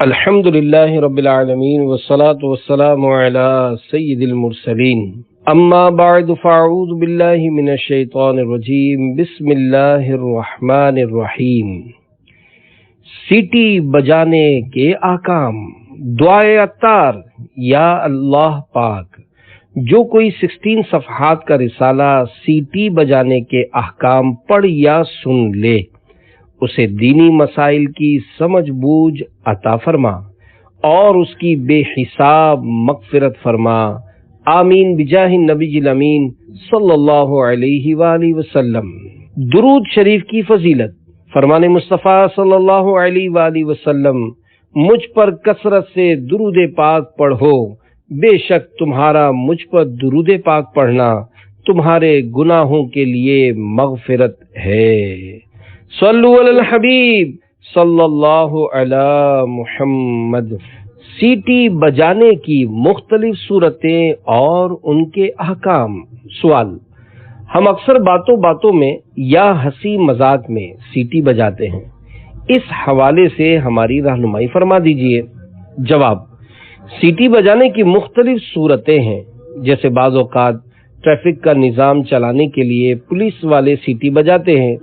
الحمدللہ رب العالمین والصلاة والسلام علی سید المرسلین اما بعد فاعوذ باللہ من الشیطان الرجیم بسم اللہ الرحمن الرحیم۔ سیٹی بجانے کے احکام، دعائے عطار یا اللہ پاک۔ جو کوئی 16 صفحات کا رسالہ سیٹی بجانے کے احکام پڑھ یا سن لے، اسے دینی مسائل کی سمجھ بوجھ عطا فرما اور اس کی بے حساب مغفرت فرما، آمین بجاہ النبی الامین صلی اللہ علیہ وآلہ وسلم۔ درود شریف کی فضیلت، فرمان مصطفیٰ صلی اللہ علیہ وآلہ وسلم، مجھ پر کثرت سے درود پاک پڑھو، بے شک تمہارا مجھ پر درود پاک پڑھنا تمہارے گناہوں کے لیے مغفرت ہے۔ صلو علی الحبیب صلی اللہ علی محمد۔ سیٹی بجانے کی مختلف صورتیں اور ان کے احکام۔ سوال: ہم اکثر باتوں میں یا ہنسی مذاق میں سیٹی بجاتے ہیں، اس حوالے سے ہماری رہنمائی فرما دیجئے۔ جواب: سیٹی بجانے کی مختلف صورتیں ہیں، جیسے بعض اوقات ٹریفک کا نظام چلانے کے لیے پولیس والے سیٹی بجاتے ہیں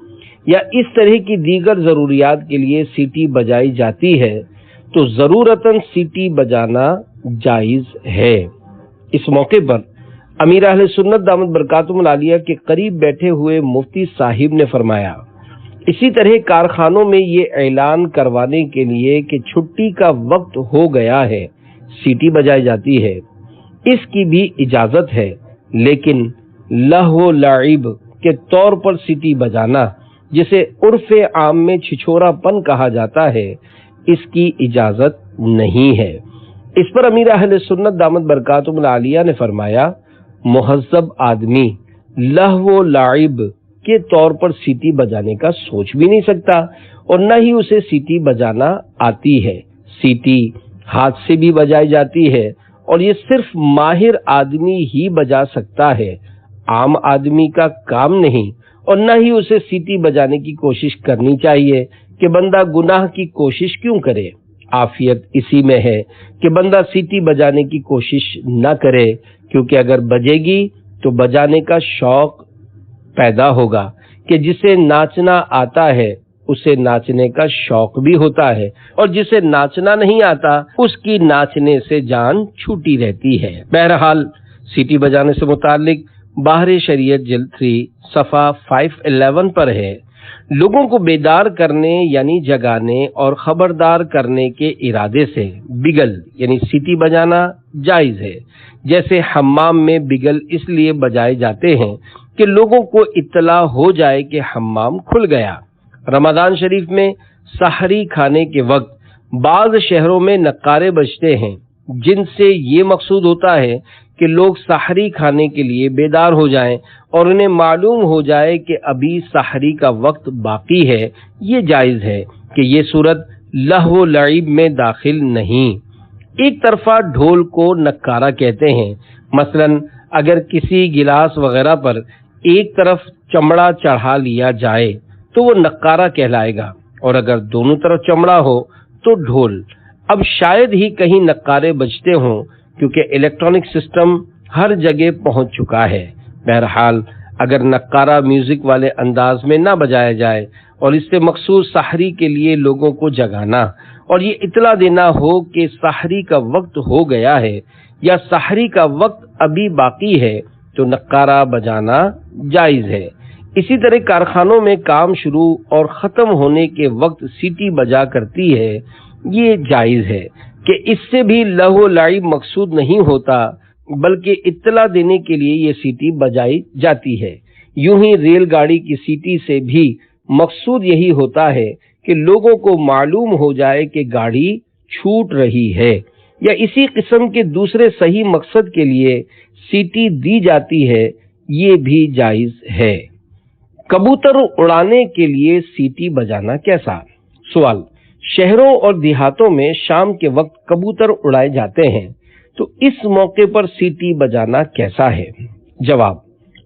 یا اس طرح کی دیگر ضروریات کے لیے سیٹی بجائی جاتی ہے، تو ضرورتاً سیٹی بجانا جائز ہے۔ اس موقع پر امیر اہل سنت دامت برکاتہم العالیہ کے قریب بیٹھے ہوئے مفتی صاحب نے فرمایا، اسی طرح کارخانوں میں یہ اعلان کروانے کے لیے کہ چھٹی کا وقت ہو گیا ہے سیٹی بجائی جاتی ہے، اس کی بھی اجازت ہے، لیکن لہو و لعب کے طور پر سیٹی بجانا، جسے عرف عام میں چھچھورا پن کہا جاتا ہے، اس کی اجازت نہیں ہے۔ اس پر امیر اہل سنت دامت برکاتہم العالیہ نے فرمایا، مہذب آدمی لہو و لعب کے طور پر سیٹی بجانے کا سوچ بھی نہیں سکتا اور نہ ہی اسے سیٹی بجانا آتی ہے۔ سیٹی ہاتھ سے بھی بجائی جاتی ہے اور یہ صرف ماہر آدمی ہی بجا سکتا ہے، عام آدمی کا کام نہیں، اور نہ ہی اسے سیٹی بجانے کی کوشش کرنی چاہیے کہ بندہ گناہ کی کوشش کیوں کرے۔ عافیت اسی میں ہے کہ بندہ سیٹی بجانے کی کوشش نہ کرے، کیونکہ اگر بجے گی تو بجانے کا شوق پیدا ہوگا کہ جسے ناچنا آتا ہے اسے ناچنے کا شوق بھی ہوتا ہے، اور جسے ناچنا نہیں آتا اس کی ناچنے سے جان چھوٹی رہتی ہے۔ بہرحال سیٹی بجانے سے متعلق باہر شریعت جلد 3 صفحہ 511 پر ہے، لوگوں کو بیدار کرنے یعنی جگانے اور خبردار کرنے کے ارادے سے بگل یعنی سیٹی بجانا جائز ہے۔ جیسے حمام میں بگل اس لیے بجائے جاتے ہیں کہ لوگوں کو اطلاع ہو جائے کہ حمام کھل گیا۔ رمضان شریف میں سحری کھانے کے وقت بعض شہروں میں نقارے بجتے ہیں، جن سے یہ مقصود ہوتا ہے کہ لوگ سحری کھانے کے لیے بیدار ہو جائیں اور انہیں معلوم ہو جائے کہ ابھی سحری کا وقت باقی ہے۔ یہ جائز ہے کہ یہ صورت لہو و لعب میں داخل نہیں۔ ایک طرفہ ڈھول کو نکارہ کہتے ہیں، مثلا اگر کسی گلاس وغیرہ پر ایک طرف چمڑا چڑھا لیا جائے تو وہ نکارہ کہلائے گا، اور اگر دونوں طرف چمڑا ہو تو ڈھول۔ اب شاید ہی کہیں نکارے بجتے ہوں، کیونکہ الیکٹرانک سسٹم ہر جگہ پہنچ چکا ہے۔ بہرحال اگر نکارہ میوزک والے انداز میں نہ بجایا جائے اور اس سے مخصوص سحری کے لیے لوگوں کو جگانا اور یہ اطلاع دینا ہو کہ سحری کا وقت ہو گیا ہے یا سحری کا وقت ابھی باقی ہے، تو نکارہ بجانا جائز ہے۔ اسی طرح کارخانوں میں کام شروع اور ختم ہونے کے وقت سیٹی بجا کرتی ہے، یہ جائز ہے کہ اس سے بھی لہو و لعب مقصود نہیں ہوتا، بلکہ اطلاع دینے کے لیے یہ سیٹی بجائی جاتی ہے۔ یوں ہی ریل گاڑی کی سیٹی سے بھی مقصود یہی ہوتا ہے کہ لوگوں کو معلوم ہو جائے کہ گاڑی چھوٹ رہی ہے، یا اسی قسم کے دوسرے صحیح مقصد کے لیے سیٹی دی جاتی ہے، یہ بھی جائز ہے۔ کبوتر اڑانے کے لیے سیٹی بجانا کیسا؟ سوال: شہروں اور دیہاتوں میں شام کے وقت کبوتر اڑائے جاتے ہیں، تو اس موقع پر سیٹی بجانا کیسا ہے؟ جواب: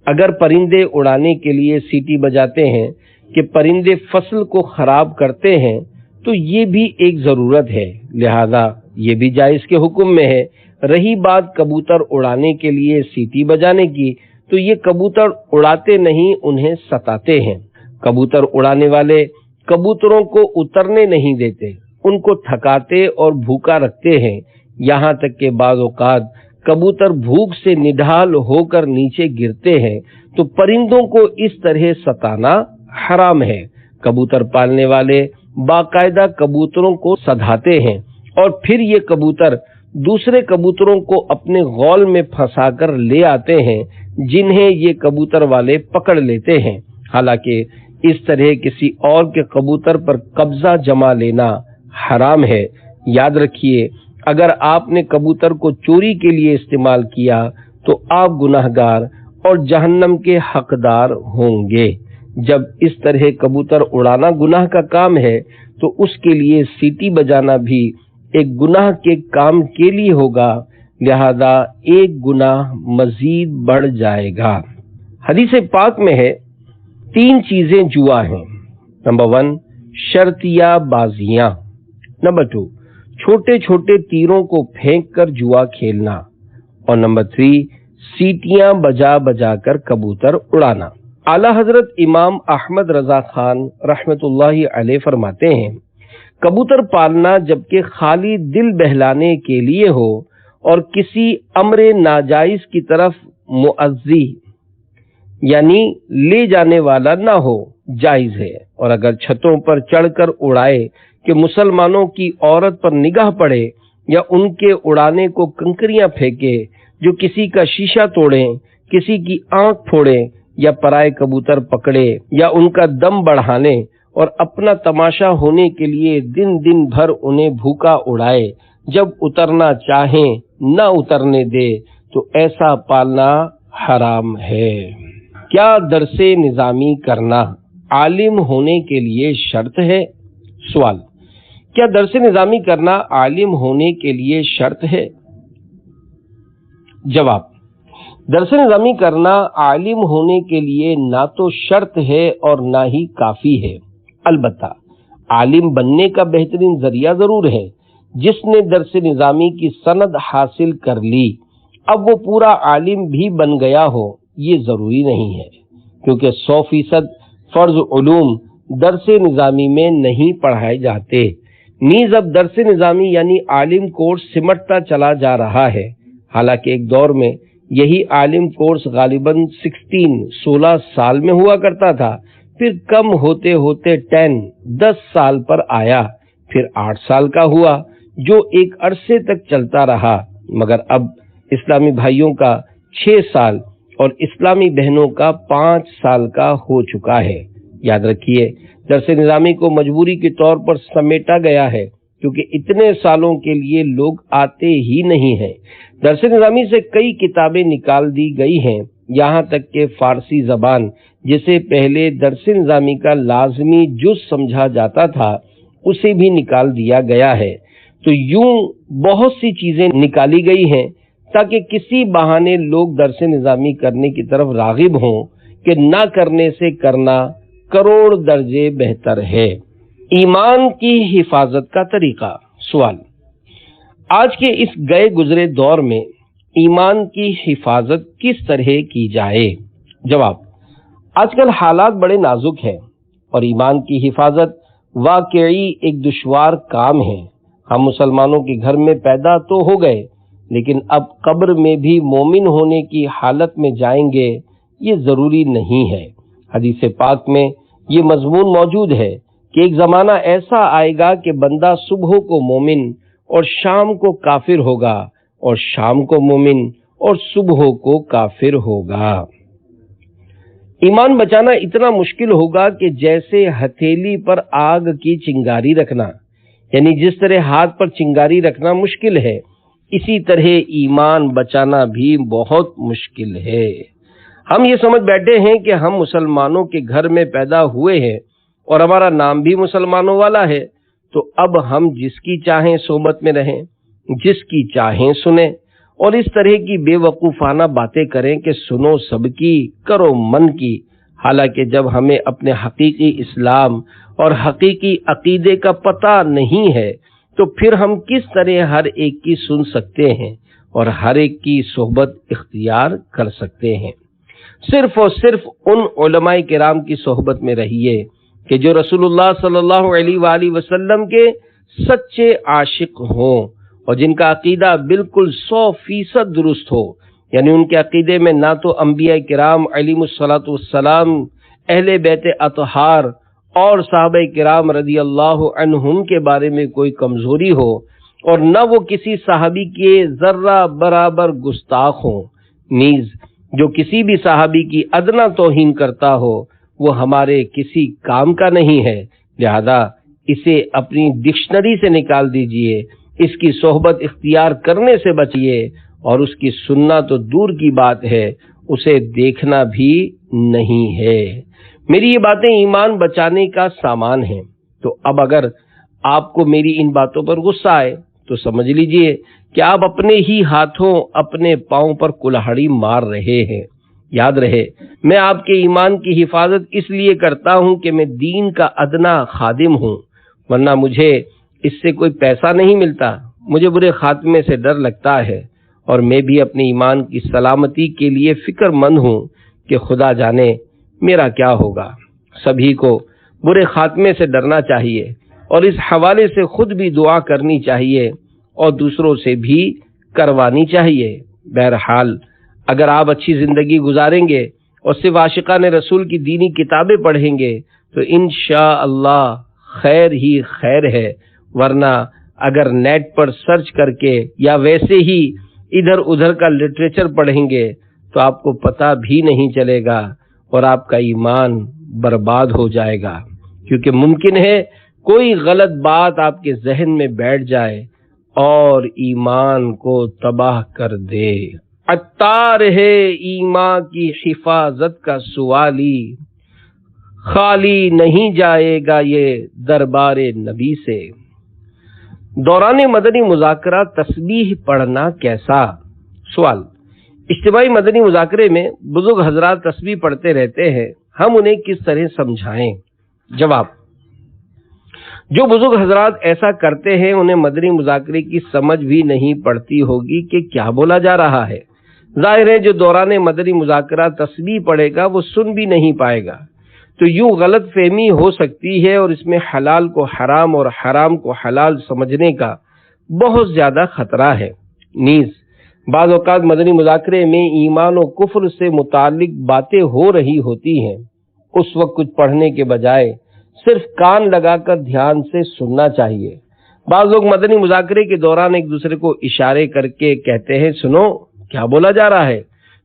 اگر پرندے اڑانے کے لیے سیٹی بجاتے ہیں کہ پرندے فصل کو خراب کرتے ہیں، تو یہ بھی ایک ضرورت ہے، لہذا یہ بھی جائز کے حکم میں ہے۔ رہی بات کبوتر اڑانے کے لیے سیٹی بجانے کی، تو یہ کبوتر اڑاتے نہیں، انہیں ستاتے ہیں۔ کبوتر اڑانے والے کبوتروں کو اترنے نہیں دیتے، ان کو تھکاتے اور بھوکا رکھتے ہیں، یہاں تک کہ بعض اوقات کبوتر بھوک سے نڈھال ہو کر نیچے گرتے ہیں، تو پرندوں کو اس طرح ستانا حرام ہے۔ کبوتر پالنے والے باقاعدہ کبوتروں کو سدھاتے ہیں اور پھر یہ کبوتر دوسرے کبوتروں کو اپنے غول میں پھنسا کر لے آتے ہیں، جنہیں یہ کبوتر والے پکڑ لیتے ہیں۔ حالانکہ اس طرح کسی اور کے کبوتر پر قبضہ جما لینا حرام ہے۔ یاد رکھیے، اگر آپ نے کبوتر کو چوری کے لیے استعمال کیا تو آپ گناہگار اور جہنم کے حقدار ہوں گے۔ جب اس طرح کبوتر اڑانا گناہ کا کام ہے تو اس کے لیے سیٹی بجانا بھی ایک گناہ کے کام کے لیے ہوگا، لہذا ایک گناہ مزید بڑھ جائے گا۔ حدیث پاک میں ہے 3 چیزیں جوا ہیں۔ نمبر 1 شرطیہ بازیاں، نمبر 2 چھوٹے چھوٹے تیروں کو پھینک کر جوا کھیلنا، اور نمبر 3 سیٹیاں بجا بجا کر کبوتر اڑانا۔ اعلیٰ حضرت امام احمد رضا خان رحمت اللہ علیہ فرماتے ہیں، کبوتر پالنا جبکہ خالی دل بہلانے کے لیے ہو اور کسی امر ناجائز کی طرف معزی یعنی لے جانے والا نہ ہو، جائز ہے، اور اگر چھتوں پر چڑھ کر اڑائے کہ مسلمانوں کی عورت پر نگاہ پڑے یا ان کے اڑانے کو کنکریاں پھینکے جو کسی کا شیشہ توڑیں، کسی کی آنکھ پھوڑیں یا پرائے کبوتر پکڑے یا ان کا دم بڑھانے اور اپنا تماشا ہونے کے لیے دن دن بھر انہیں بھوکا اڑائے، جب اترنا چاہیں نہ اترنے دے، تو ایسا پالنا حرام ہے۔ کیا درس نظامی کرنا عالم ہونے کے لیے شرط ہے؟ سوال، کیا درس نظامی کرنا عالم ہونے کے لیے شرط ہے؟ جواب، درس نظامی کرنا عالم ہونے کے لیے نہ تو شرط ہے اور نہ ہی کافی ہے، البتہ عالم بننے کا بہترین ذریعہ ضرور ہے۔ جس نے درس نظامی کی سند حاصل کر لی، اب وہ پورا عالم بھی بن گیا ہو، یہ ضروری نہیں ہے، کیونکہ 100% فرض علوم درس نظامی میں نہیں پڑھائے جاتے۔ نیز اب درس نظامی یعنی عالم کورس سمٹتا چلا جا رہا ہے، حالانکہ ایک دور میں یہی عالم کورس غالباً 16 سال میں ہوا کرتا تھا، پھر کم ہوتے ہوتے 10 سال پر آیا، پھر 8 سال کا ہوا، جو ایک عرصے تک چلتا رہا، مگر اب اسلامی بھائیوں کا 6 سال اور اسلامی بہنوں کا 5 سال کا ہو چکا ہے۔ یاد رکھیے، درس نظامی کو مجبوری کے طور پر سمیٹا گیا ہے، کیونکہ اتنے سالوں کے لیے لوگ آتے ہی نہیں ہیں۔ درس نظامی سے کئی کتابیں نکال دی گئی ہیں، یہاں تک کہ فارسی زبان جسے پہلے درس نظامی کا لازمی جز سمجھا جاتا تھا، اسے بھی نکال دیا گیا ہے۔ تو یوں بہت سی چیزیں نکالی گئی ہیں تاکہ کسی بہانے لوگ درس نظامی کرنے کی طرف راغب ہوں کہ نہ کرنے سے کرنا کروڑ درجے بہتر ہے۔ ایمان کی حفاظت کا طریقہ۔ سوال، آج کے اس گئے گزرے دور میں ایمان کی حفاظت کس طرح کی جائے؟ جواب، آج کل حالات بڑے نازک ہیں اور ایمان کی حفاظت واقعی ایک دشوار کام ہے۔ ہم مسلمانوں کے گھر میں پیدا تو ہو گئے، لیکن اب قبر میں بھی مومن ہونے کی حالت میں جائیں گے، یہ ضروری نہیں ہے۔ حدیث پاک میں یہ مضمون موجود ہے کہ ایک زمانہ ایسا آئے گا کہ بندہ صبح کو مومن اور شام کو کافر ہوگا، اور شام کو مومن اور صبح کو کافر ہوگا۔ ایمان بچانا اتنا مشکل ہوگا کہ جیسے ہتھیلی پر آگ کی چنگاری رکھنا، یعنی جس طرح ہاتھ پر چنگاری رکھنا مشکل ہے، اسی طرح ایمان بچانا بھی بہت مشکل ہے۔ ہم یہ سمجھ بیٹھے ہیں کہ ہم مسلمانوں کے گھر میں پیدا ہوئے ہیں اور ہمارا نام بھی مسلمانوں والا ہے، تو اب ہم جس کی چاہیں صحبت میں رہیں، جس کی چاہیں سنیں، اور اس طرح کی بے وقوفانہ باتیں کریں کہ سنو سب کی، کرو من کی، حالانکہ جب ہمیں اپنے حقیقی اسلام اور حقیقی عقیدے کا پتہ نہیں ہے تو پھر ہم کس طرح ہر ایک کی سن سکتے ہیں اور ہر ایک کی صحبت اختیار کر سکتے ہیں؟ صرف اور صرف ان علماء کرام کی صحبت میں رہیے کہ جو رسول اللہ صلی اللہ علیہ وآلہ وسلم کے سچے عاشق ہوں اور جن کا عقیدہ بالکل 100% درست ہو، یعنی ان کے عقیدے میں نہ تو انبیاء کرام علیہم الصلاۃ والسلام، اہل بیت اطہار اور صحابہ کرام رضی اللہ عنہم کے بارے میں کوئی کمزوری ہو، اور نہ وہ کسی صحابی کے ذرہ برابر گستاخ ہوں، نیز جو کسی بھی صحابی کی ادنا توہین کرتا ہو وہ ہمارے کسی کام کا نہیں ہے، لہذا اسے اپنی ڈکشنری سے نکال دیجئے، اس کی صحبت اختیار کرنے سے بچیے، اور اس کی سننا تو دور کی بات ہے، اسے دیکھنا بھی نہیں ہے۔ میری یہ باتیں ایمان بچانے کا سامان ہیں، تو اب اگر آپ کو میری ان باتوں پر غصہ آئے تو سمجھ لیجئے کہ آپ اپنے ہی ہاتھوں اپنے پاؤں پر کلہاڑی مار رہے ہیں۔ یاد رہے، میں آپ کے ایمان کی حفاظت اس لیے کرتا ہوں کہ میں دین کا ادنا خادم ہوں، ورنہ مجھے اس سے کوئی پیسہ نہیں ملتا۔ مجھے برے خاتمے سے ڈر لگتا ہے، اور میں بھی اپنے ایمان کی سلامتی کے لیے فکر مند ہوں کہ خدا جانے میرا کیا ہوگا۔ سبھی کو برے خاتمے سے ڈرنا چاہیے، اور اس حوالے سے خود بھی دعا کرنی چاہیے اور دوسروں سے بھی کروانی چاہیے۔ بہرحال اگر آپ اچھی زندگی گزاریں گے اور صرف عاشقان رسول کی دینی کتابیں پڑھیں گے تو انشاءاللہ خیر ہی خیر ہے، ورنہ اگر نیٹ پر سرچ کر کے یا ویسے ہی ادھر ادھر کا لٹریچر پڑھیں گے تو آپ کو پتہ بھی نہیں چلے گا اور آپ کا ایمان برباد ہو جائے گا، کیونکہ ممکن ہے کوئی غلط بات آپ کے ذہن میں بیٹھ جائے اور ایمان کو تباہ کر دے۔ عطار ہے ایمان کی حفاظت کا سوالی، خالی نہیں جائے گا یہ دربار نبی سے۔ دوران مدنی مذاکرہ تسبیح پڑھنا کیسا؟ سوال: اجتماعی مدنی مذاکرے میں بزرگ حضرات تسبیح پڑھتے رہتے ہیں، ہم انہیں کس طرح سمجھائیں؟ جواب: جو بزرگ حضرات ایسا کرتے ہیں انہیں مدنی مذاکرے کی سمجھ بھی نہیں پڑتی ہوگی کہ کیا بولا جا رہا ہے۔ ظاہر ہے جو دوران مدنی مذاکرہ تسبیح پڑھے گا وہ سن بھی نہیں پائے گا، تو یوں غلط فہمی ہو سکتی ہے، اور اس میں حلال کو حرام اور حرام کو حلال سمجھنے کا بہت زیادہ خطرہ ہے۔ نیز بعض اوقات مدنی مذاکرے میں ایمان و کفر سے متعلق باتیں ہو رہی ہوتی ہیں، اس وقت کچھ پڑھنے کے بجائے صرف کان لگا کر دھیان سے سننا چاہیے۔ بعض لوگ مدنی مذاکرے کے دوران ایک دوسرے کو اشارے کر کے کہتے ہیں سنو کیا بولا جا رہا ہے،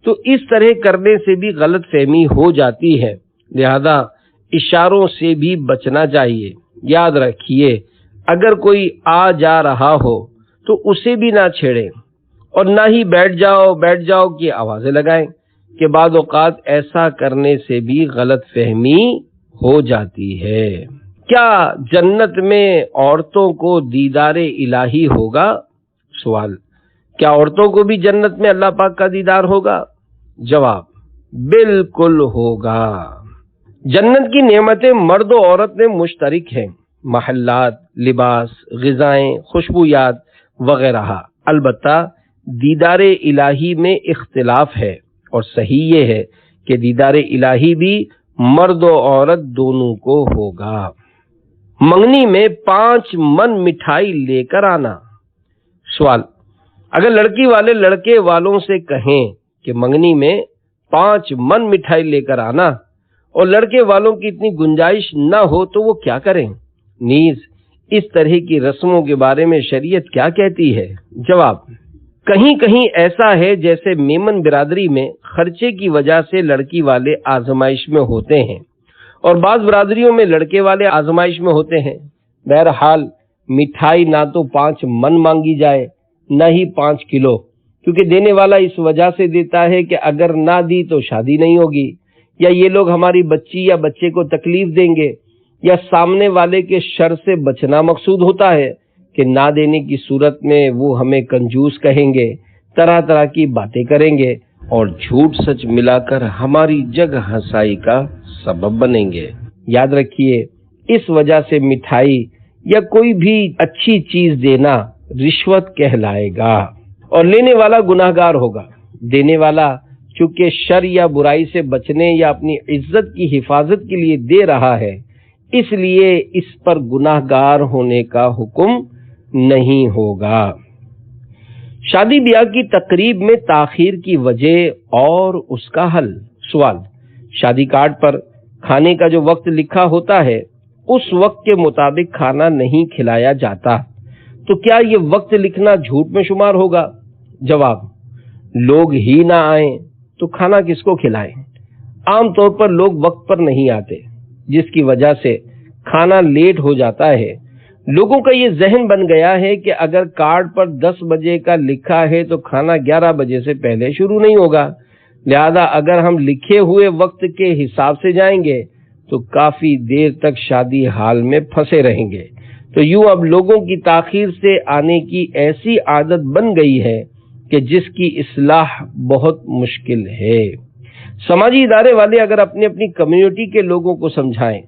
تو اس طرح کرنے سے بھی غلط فہمی ہو جاتی ہے، لہذا اشاروں سے بھی بچنا چاہیے۔ یاد رکھیے اگر کوئی آ جا رہا ہو تو اسے بھی نہ چھیڑیں، اور نہ ہی بیٹھ جاؤ کی آوازیں لگائیں، کہ بعض اوقات ایسا کرنے سے بھی غلط فہمی ہو جاتی ہے۔ کیا جنت میں عورتوں کو دیدار الہی ہوگا؟ سوال: کیا عورتوں کو بھی جنت میں اللہ پاک کا دیدار ہوگا؟ جواب: بالکل ہوگا۔ جنت کی نعمتیں مرد و عورت میں مشترک ہیں، محلات، لباس، غذائیں، خوشبویات وغیرہ۔ البتہ دیدار الہی میں اختلاف ہے، اور صحیح یہ ہے کہ دیدار الہی بھی مرد و عورت دونوں کو ہوگا۔ منگنی میں 5 من مٹھائی لے کر آنا۔ سوال: اگر لڑکی والے لڑکے والوں سے کہیں کہ منگنی میں 5 من مٹھائی لے کر آنا، اور لڑکے والوں کی اتنی گنجائش نہ ہو تو وہ کیا کریں؟ نیز اس طرح کی رسموں کے بارے میں شریعت کیا کہتی ہے؟ جواب: کہیں کہیں ایسا ہے جیسے میمن برادری میں خرچے کی وجہ سے لڑکی والے آزمائش میں ہوتے ہیں، اور بعض برادریوں میں لڑکے والے آزمائش میں ہوتے ہیں۔ بہرحال مٹھائی نہ تو 5 من مانگی جائے نہ ہی 5 کلو، کیونکہ دینے والا اس وجہ سے دیتا ہے کہ اگر نہ دی تو شادی نہیں ہوگی، یا یہ لوگ ہماری بچی یا بچے کو تکلیف دیں گے، یا سامنے والے کے شر سے بچنا مقصود ہوتا ہے کہ نہ دینے کی صورت میں وہ ہمیں کنجوس کہیں گے، طرح طرح کی باتیں کریں گے، اور جھوٹ سچ ملا کر ہماری جگ ہنسائی کا سبب بنیں گے۔ یاد رکھیے، اس وجہ سے مٹھائی یا کوئی بھی اچھی چیز دینا رشوت کہلائے گا اور لینے والا گناہگار ہوگا۔ دینے والا چونکہ شر یا برائی سے بچنے یا اپنی عزت کی حفاظت کے لیے دے رہا ہے، اس لیے اس پر گناہگار ہونے کا حکم نہیں ہوگا۔ شادی بیاہ کی تقریب میں تاخیر کی وجہ اور اس کا حل۔ سوال: شادی کارڈ پر کھانے کا جو وقت لکھا ہوتا ہے اس وقت کے مطابق کھانا نہیں کھلایا جاتا تو کیا یہ وقت لکھنا جھوٹ میں شمار ہوگا؟ جواب: لوگ ہی نہ آئیں تو کھانا کس کو کھلائیں؟ عام طور پر لوگ وقت پر نہیں آتے، جس کی وجہ سے کھانا لیٹ ہو جاتا ہے۔ لوگوں کا یہ ذہن بن گیا ہے کہ اگر کارڈ پر 10 بجے کا لکھا ہے تو کھانا 11 بجے سے پہلے شروع نہیں ہوگا، لہذا اگر ہم لکھے ہوئے وقت کے حساب سے جائیں گے تو کافی دیر تک شادی ہال میں پھنسے رہیں گے۔ تو یوں اب لوگوں کی تاخیر سے آنے کی ایسی عادت بن گئی ہے کہ جس کی اصلاح بہت مشکل ہے۔ سماجی ادارے والے اگر اپنی اپنی کمیونٹی کے لوگوں کو سمجھائیں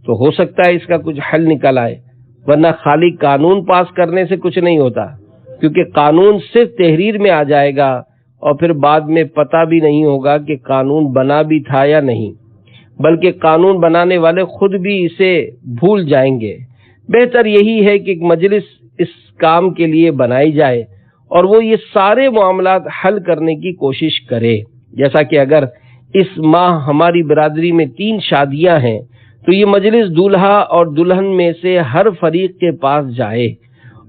تو ہو سکتا ہے اس کا کچھ حل نکل آئے، ورنہ خالی قانون پاس کرنے سے کچھ نہیں ہوتا، کیونکہ قانون صرف تحریر میں آ جائے گا اور پھر بعد میں پتہ بھی نہیں ہوگا کہ قانون بنا بھی تھا یا نہیں، بلکہ قانون بنانے والے خود بھی اسے بھول جائیں گے۔ بہتر یہی ہے کہ ایک مجلس اس کام کے لیے بنائی جائے اور وہ یہ سارے معاملات حل کرنے کی کوشش کرے۔ جیسا کہ اگر اس ماہ ہماری برادری میں 3 شادیاں ہیں تو یہ مجلس دولہا اور دلہن میں سے ہر فریق کے پاس جائے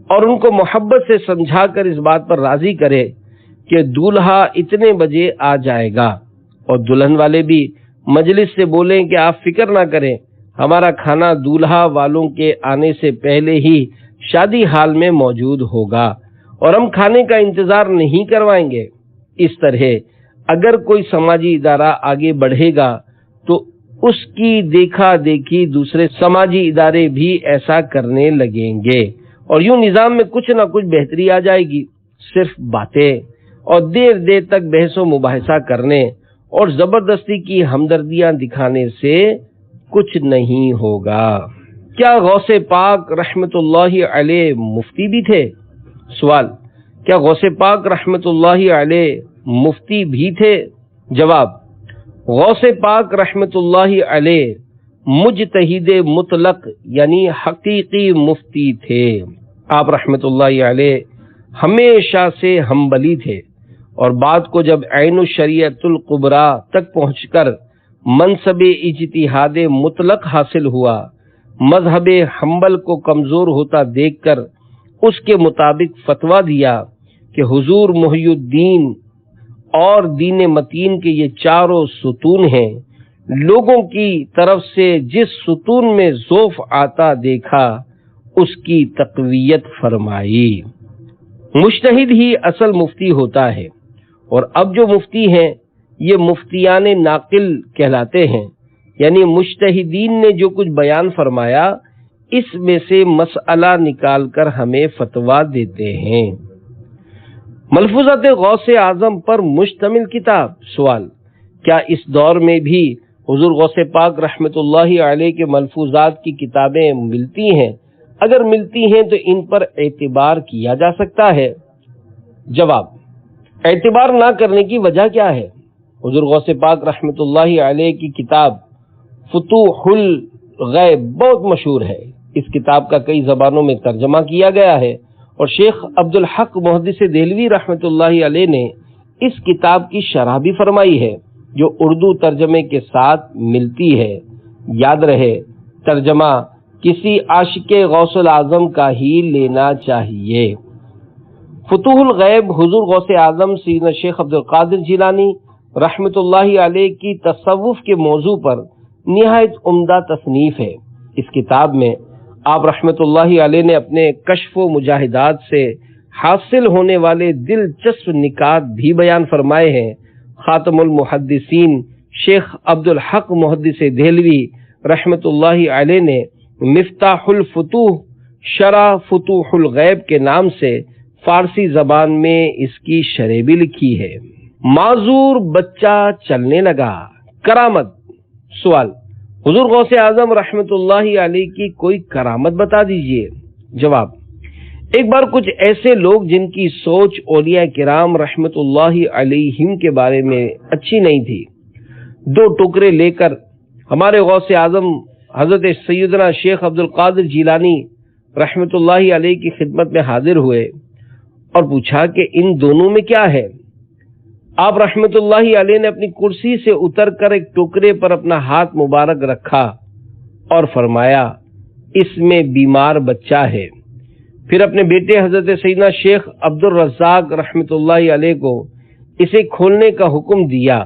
اور ان کو محبت سے سمجھا کر اس بات پر راضی کرے کہ دولہا اتنے بجے آ جائے گا، اور دلہن والے بھی مجلس سے بولیں کہ آپ فکر نہ کریں، ہمارا کھانا دولہا والوں کے آنے سے پہلے ہی شادی ہال میں موجود ہوگا اور ہم کھانے کا انتظار نہیں کروائیں گے۔ اس طرح اگر کوئی سماجی ادارہ آگے بڑھے گا تو اس کی دیکھا دیکھی دوسرے سماجی ادارے بھی ایسا کرنے لگیں گے اور یوں نظام میں کچھ نہ کچھ بہتری آ جائے گی۔ صرف باتیں اور دیر دیر تک بحث و مباحثہ کرنے اور زبردستی کی ہمدردیاں دکھانے سے کچھ نہیں ہوگا۔ کیا غوث پاک رحمت اللہ علیہ مفتی بھی تھے؟ سوال: کیا غوث پاک رحمت اللہ علیہ مفتی بھی تھے؟ جواب: غوث پاک رحمت اللہ علیہ مجتہد مطلق یعنی حقیقی مفتی تھے۔ آپ رحمت اللہ علیہ ہمیشہ سے حنبلی تھے اور بات کو جب عین الشریعت الکبریٰ تک پہنچ کر منصب اجتہاد مطلق حاصل ہوا، مذہب حنبل کو کمزور ہوتا دیکھ کر اس کے مطابق فتویٰ دیا کہ حضور محی الدین اور دین متین کے یہ چاروں ستون ہیں، لوگوں کی طرف سے جس ستون میں ضعف آتا دیکھا اس کی تقویت فرمائی۔ مجتہد ہی اصل مفتی ہوتا ہے، اور اب جو مفتی ہیں یہ مفتیان ناقل کہلاتے ہیں، یعنی مجتہدین نے جو کچھ بیان فرمایا اس میں سے مسئلہ نکال کر ہمیں فتویٰ دیتے ہیں۔ ملفوظات غوث اعظم پر مشتمل کتاب۔ سوال: کیا اس دور میں بھی حضور غوث پاک رحمت اللہ علیہ کے ملفوظات کی کتابیں ملتی ہیں؟ اگر ملتی ہیں تو ان پر اعتبار کیا جا سکتا ہے؟ جواب: اعتبار نہ کرنے کی وجہ کیا ہے؟ حضور غوث پاک رحمت اللہ علیہ کی کتاب فتوح الغیب بہت مشہور ہے۔ اس کتاب کا کئی زبانوں میں ترجمہ کیا گیا ہے اور شیخ عبدالحق محدث دہلوی رحمت اللہ علیہ نے اس کتاب کی شرح بھی فرمائی ہے جو اردو ترجمے کے ساتھ ملتی ہے۔ یاد رہے، ترجمہ کسی عاشق غوث الاعظم کا ہی لینا چاہیے۔ فتوح الغیب حضور غوث اعظم سیدنا شیخ عبدالقادر جیلانی رحمت اللہ علیہ کی تصوف کے موضوع پر نہایت عمدہ تصنیف ہے۔ اس کتاب میں آپ رحمت اللہ علیہ نے اپنے کشف و مجاہدات سے حاصل ہونے والے دلچسپ نکات بھی بیان فرمائے ہیں۔ خاتم المحدثین شیخ عبدالحق محدث دہلوی رحمت اللہ علیہ نے مفتاح الفتوح شرح فتوح الغیب کے نام سے فارسی زبان میں اس کی شرح بھی لکھی ہے۔ معذور بچہ چلنے لگا۔ کرامت۔ سوال، حضور غوث اعظم رحمت اللہ علیہ کی کوئی کرامت بتا دیجئے۔ جواب، ایک بار کچھ ایسے لوگ جن کی سوچ اولیاء کرام رحمت اللہ علیہم کے بارے میں اچھی نہیں تھی، 2 ٹوکرے لے کر ہمارے غوث اعظم حضرت سیدنا شیخ عبد القادر جیلانی رحمت اللہ علیہ کی خدمت میں حاضر ہوئے اور پوچھا کہ ان دونوں میں کیا ہے؟ آپ رحمت اللہ علیہ نے اپنی کرسی سے اتر کر ایک ٹوکرے پر اپنا ہاتھ مبارک رکھا اور فرمایا اس میں بیمار بچہ ہے۔ پھر اپنے بیٹے حضرت سیدنا شیخ عبد الرزاق رحمت اللہ علیہ کو اسے کھولنے کا حکم دیا۔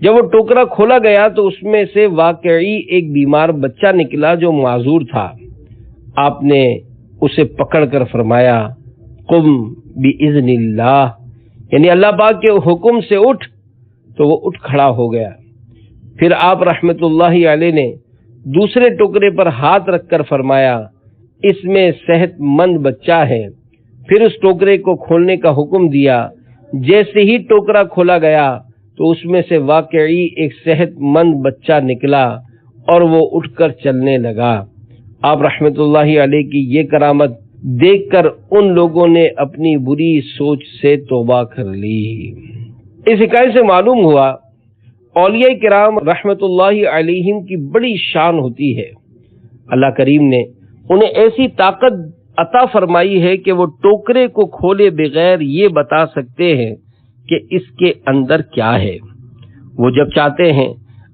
جب وہ ٹوکرا کھولا گیا تو اس میں سے واقعی ایک بیمار بچہ نکلا جو معذور تھا۔ آپ نے اسے پکڑ کر فرمایا قم باذن اللہ، یعنی اللہ پاک کے حکم سے اٹھ، تو وہ اٹھ کھڑا ہو گیا۔ پھر آپ رحمت اللہ علیہ نے دوسرے ٹکڑے پر ہاتھ رکھ کر فرمایا اس میں صحت مند بچہ ہے۔ پھر اس ٹوکرے کو کھولنے کا حکم دیا۔ جیسے ہی ٹوکرا کھولا گیا تو اس میں سے واقعی ایک صحت مند بچہ نکلا اور وہ اٹھ کر چلنے لگا۔ آپ رحمت اللہ علیہ کی یہ کرامت دیکھ کر ان لوگوں نے اپنی بری سوچ سے توبہ کر لی۔ اس حکایت سے معلوم ہوا اولیاء کرام رحمت اللہ علیہم کی بڑی شان ہوتی ہے۔ اللہ کریم نے انہیں ایسی طاقت عطا فرمائی ہے کہ وہ ٹوکرے کو کھولے بغیر یہ بتا سکتے ہیں کہ اس کے اندر کیا ہے۔ وہ جب چاہتے ہیں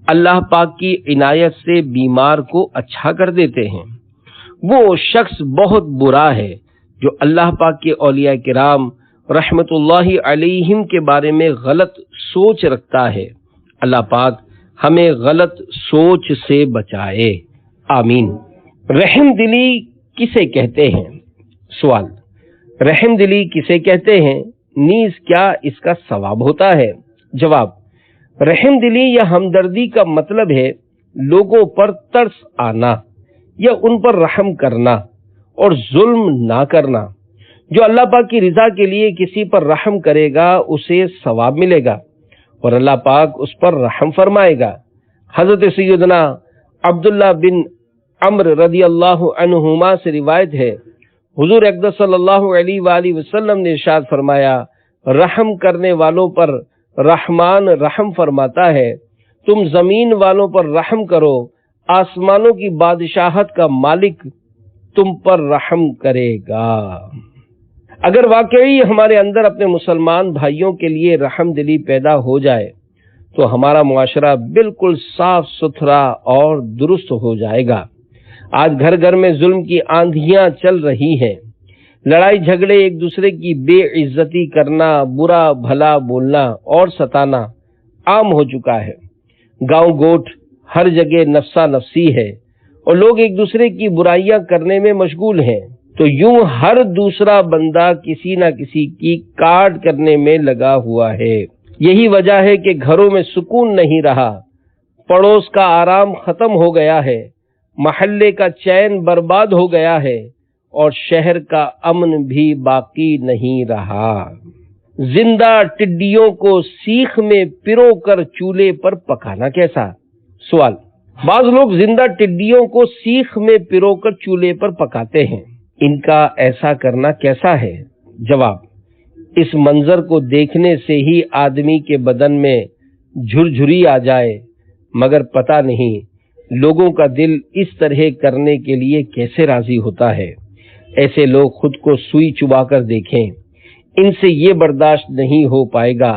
اللہ پاک کی عنایت سے بیمار کو اچھا کر دیتے ہیں۔ وہ شخص بہت برا ہے جو اللہ پاک کے اولیاء کرام رحمت اللہ علیہم کے بارے میں غلط سوچ رکھتا ہے۔ اللہ پاک ہمیں غلط سوچ سے بچائے، آمین۔ رحم دلی کسے کہتے ہیں؟ سوال، رحم دلی کسے کہتے ہیں، نیز کیا اس کا ثواب ہوتا ہے؟ جواب، رحم دلی یا ہمدردی کا مطلب ہے لوگوں پر ترس آنا یا ان پر رحم کرنا اور ظلم نہ کرنا۔ جو اللہ پاک کی رضا کے لیے کسی پر رحم کرے گا اسے ثواب ملے گا اور اللہ پاک اس پر رحم فرمائے گا۔ حضرت سیدنا عبداللہ بن عمرو رضی اللہ عنہما سے روایت ہے، حضور اقدس صلی اللہ علیہ وآلہ وسلم نے ارشاد فرمایا، رحم کرنے والوں پر رحمان رحم فرماتا ہے، تم زمین والوں پر رحم کرو، آسمانوں کی بادشاہت کا مالک تم پر رحم کرے گا۔ اگر واقعی ہمارے اندر اپنے مسلمان بھائیوں کے لیے رحم دلی پیدا ہو جائے تو ہمارا معاشرہ بالکل صاف ستھرا اور درست ہو جائے گا۔ آج گھر گھر میں ظلم کی آندھیاں چل رہی ہیں، لڑائی جھگڑے، ایک دوسرے کی بے عزتی کرنا، برا بھلا بولنا اور ستانا عام ہو چکا ہے۔ گاؤں گوٹ ہر جگہ نفسا نفسی ہے اور لوگ ایک دوسرے کی برائیاں کرنے میں مشغول ہیں، تو یوں ہر دوسرا بندہ کسی نہ کسی کی کاٹ کرنے میں لگا ہوا ہے۔ یہی وجہ ہے کہ گھروں میں سکون نہیں رہا، پڑوس کا آرام ختم ہو گیا ہے، محلے کا چین برباد ہو گیا ہے اور شہر کا امن بھی باقی نہیں رہا۔ زندہ ٹڈیوں کو سیخ میں پرو کر چولہے پر پکانا کیسا؟ سوال، بعض لوگ زندہ ٹڈیوں کو سیخ میں پرو کر چولہے پر پکاتے ہیں، ان کا ایسا کرنا کیسا ہے؟ جواب، اس منظر کو دیکھنے سے ہی آدمی کے بدن میں جھرجھری آ جائے، مگر پتہ نہیں لوگوں کا دل اس طرح کرنے کے لیے کیسے راضی ہوتا ہے۔ ایسے لوگ خود کو سوئی چبا کر دیکھیں، ان سے یہ برداشت نہیں ہو پائے گا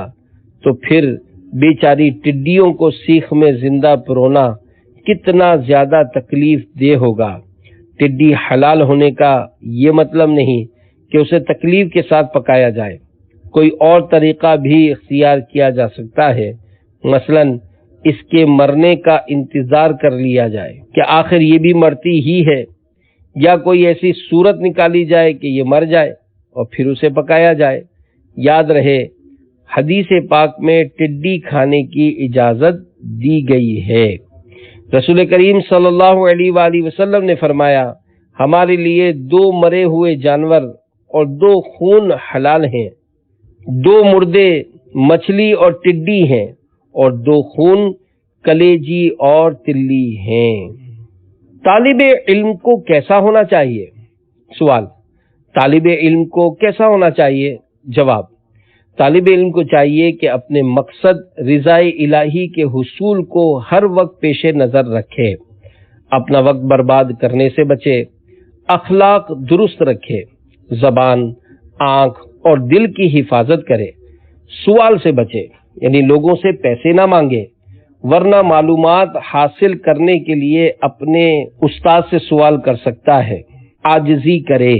تو پھر بیچاری ٹڈیوں کو سیخ میں زندہ پرونا کتنا زیادہ تکلیف دہ ہوگا۔ ٹڈی حلال ہونے کا یہ مطلب نہیں کہ اسے تکلیف کے ساتھ پکایا جائے، کوئی اور طریقہ بھی اختیار کیا جا سکتا ہے، مثلاً اس کے مرنے کا انتظار کر لیا جائے کہ آخر یہ بھی مرتی ہی ہے، یا کوئی ایسی صورت نکالی جائے کہ یہ مر جائے اور پھر اسے پکایا جائے۔ یاد رہے حدیث پاک میں ٹڈی کھانے کی اجازت دی گئی ہے۔ رسول کریم صلی اللہ علیہ وآلہ وسلم نے فرمایا، ہمارے لیے 2 مرے ہوئے جانور اور 2 خون حلال ہیں، 2 مردے مچھلی اور ٹڈی ہیں، اور دو خون کلیجی اور تلی ہیں۔ طالب علم کو کیسا ہونا چاہیے؟ سوال، طالب علم کو کیسا ہونا چاہیے؟ جواب، طالب علم کو چاہیے کہ اپنے مقصد رضا الہی کے حصول کو ہر وقت پیش نظر رکھے، اپنا وقت برباد کرنے سے بچے، اخلاق درست رکھے، زبان، آنکھ اور دل کی حفاظت کرے، سوال سے بچے یعنی لوگوں سے پیسے نہ مانگے، ورنہ معلومات حاصل کرنے کے لیے اپنے استاد سے سوال کر سکتا ہے، عاجزی کرے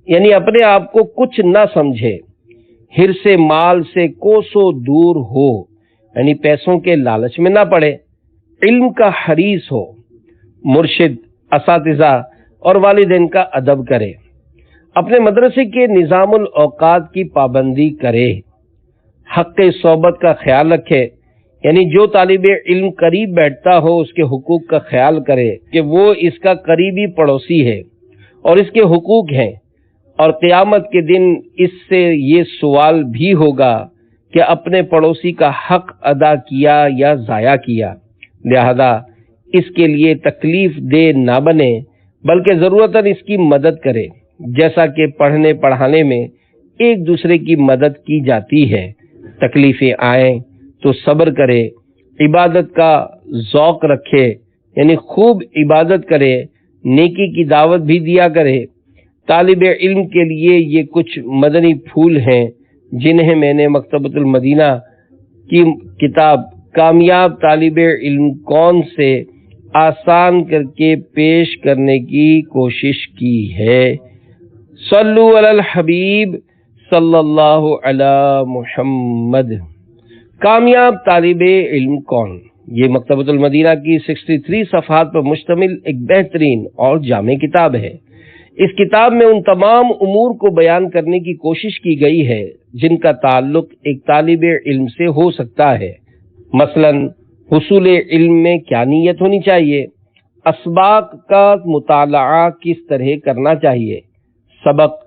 یعنی اپنے آپ کو کچھ نہ سمجھے، حرص مال سے کوسوں دور ہو یعنی پیسوں کے لالچ میں نہ پڑے، علم کا حریص ہو، مرشد، اساتذہ اور والدین کا ادب کرے، اپنے مدرسے کے نظام الاوقات کی پابندی کرے، حق صحبت کا خیال رکھے یعنی جو طالب علم قریب بیٹھتا ہو اس کے حقوق کا خیال کرے کہ وہ اس کا قریبی پڑوسی ہے اور اس کے حقوق ہیں، اور قیامت کے دن اس سے یہ سوال بھی ہوگا کہ اپنے پڑوسی کا حق ادا کیا یا ضائع کیا، لہذا اس کے لیے تکلیف دہ نہ بنے بلکہ ضرورتاً اس کی مدد کرے، جیسا کہ پڑھنے پڑھانے میں ایک دوسرے کی مدد کی جاتی ہے، تکلیفیں آئیں تو صبر کرے، عبادت کا ذوق رکھے یعنی خوب عبادت کرے، نیکی کی دعوت بھی دیا کرے۔ طالب علم کے لیے یہ کچھ مدنی پھول ہیں جنہیں میں نے مکتبۃ المدینہ کی کتاب کامیاب طالب علم کون سے آسان کر کے پیش کرنے کی کوشش کی ہے۔ صلو علی الحبیب صلی اللہ علی محمد۔ کامیاب طالب علم کون؟ یہ مکتبۃ المدینہ کی 63 صفحات پر مشتمل ایک بہترین اور جامع کتاب ہے۔ اس کتاب میں ان تمام امور کو بیان کرنے کی کوشش کی گئی ہے جن کا تعلق ایک طالب علم سے ہو سکتا ہے، مثلا حصول علم میں کیا نیت ہونی چاہیے، اسباق کا مطالعہ کس طرح کرنا چاہیے، سبق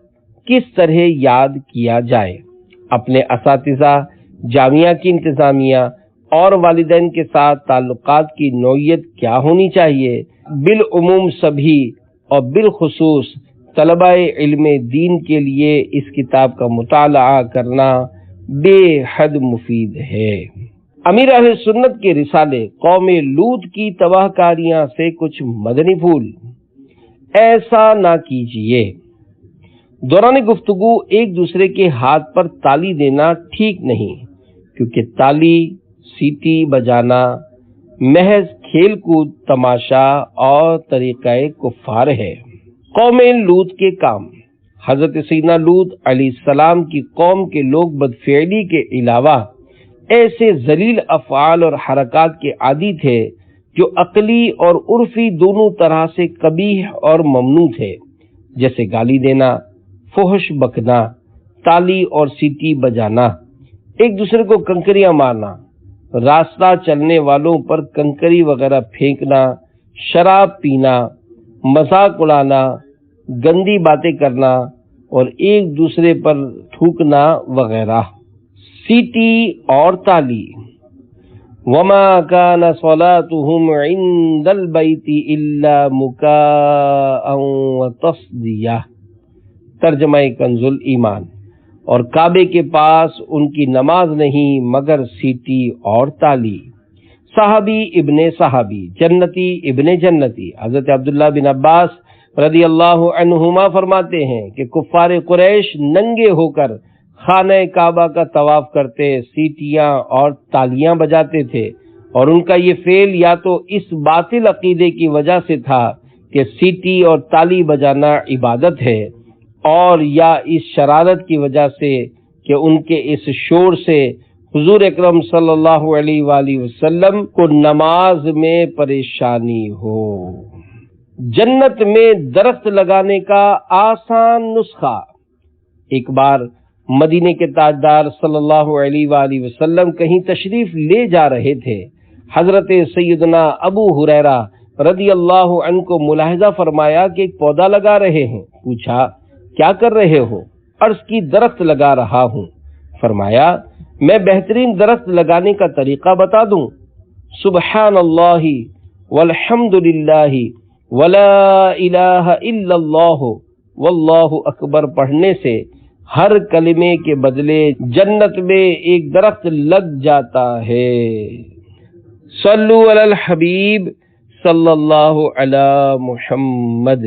کس طرح یاد کیا جائے، اپنے اساتذہ، جامعہ کی انتظامیہ اور والدین کے ساتھ تعلقات کی نوعیت کیا ہونی چاہیے، بالعموم سبھی اور بالخصوص طلباء علم دین کے لیے اس کتاب کا مطالعہ کرنا بے حد مفید ہے۔ امیر اہل سنت کے رسالے قوم لوط کی تباہ کاریاں سے کچھ مدنی پھول۔ ایسا نہ کیجیے۔ دوران گفتگو ایک دوسرے کے ہاتھ پر تالی دینا ٹھیک نہیں، کیونکہ تالی، سیٹی بجانا محض کھیل کود، تماشا اور طریقہ کفار ہے۔ قوم لوط کے کام۔ حضرت سیدنا لوط علیہ السلام کی قوم کے لوگ بدفعلی کے علاوہ ایسے ذلیل افعال اور حرکات کے عادی تھے جو عقلی اور عرفی دونوں طرح سے قبیح اور ممنوع تھے، جیسے گالی دینا، فحش بکنا، تالی اور سیٹی بجانا، ایک دوسرے کو کنکریاں مارنا، راستہ چلنے والوں پر کنکری وغیرہ پھینکنا، شراب پینا، مذاق اڑانا، گندی باتیں کرنا اور ایک دوسرے پر تھوکنا وغیرہ۔ سیٹی اور تالی۔ وما كان صلاتهم عند البيت الا مكاء وتصدية۔ ترجمہ کنز الایمان۔ اور کعبے کے پاس ان کی نماز نہیں مگر سیٹی اور تالی۔ صحابی ابن صحابی، جنتی ابن جنتی۔ حضرت عبداللہ بن عباس رضی اللہ عنہما فرماتے ہیں کہ کفار قریش ننگے ہو کر خانہ کعبہ کا طواف کرتے، سیٹیاں اور تالیاں بجاتے تھے، اور ان کا یہ فعل یا تو اس باطل عقیدے کی وجہ سے تھا کہ سیٹی اور تالی بجانا عبادت ہے، اور یا اس شرارت کی وجہ سے کہ ان کے اس شور سے حضور اکرم صلی اللہ علیہ وآلہ وسلم کو نماز میں پریشانی ہو۔ جنت میں درخت لگانے کا آسان نسخہ۔ ایک بار مدینے کے تاجدار صلی اللہ علیہ وآلہ وسلم کہیں تشریف لے جا رہے تھے۔ حضرت سیدنا ابو ہریرہ رضی اللہ عنہ کو ملاحظہ فرمایا کہ ایک پودا لگا رہے ہیں۔ پوچھا کیا کر رہے ہو؟ عرض کی درخت لگا رہا ہوں۔ فرمایا میں بہترین درخت لگانے کا طریقہ بتا دوں؟ سبحان اللہ والحمد للہ ولا الہ الا اللہ واللہ اکبر پڑھنے سے ہر کلمے کے بدلے جنت میں ایک درخت لگ جاتا ہے۔ صلو علی الحبیب صلی اللہ علی محمد۔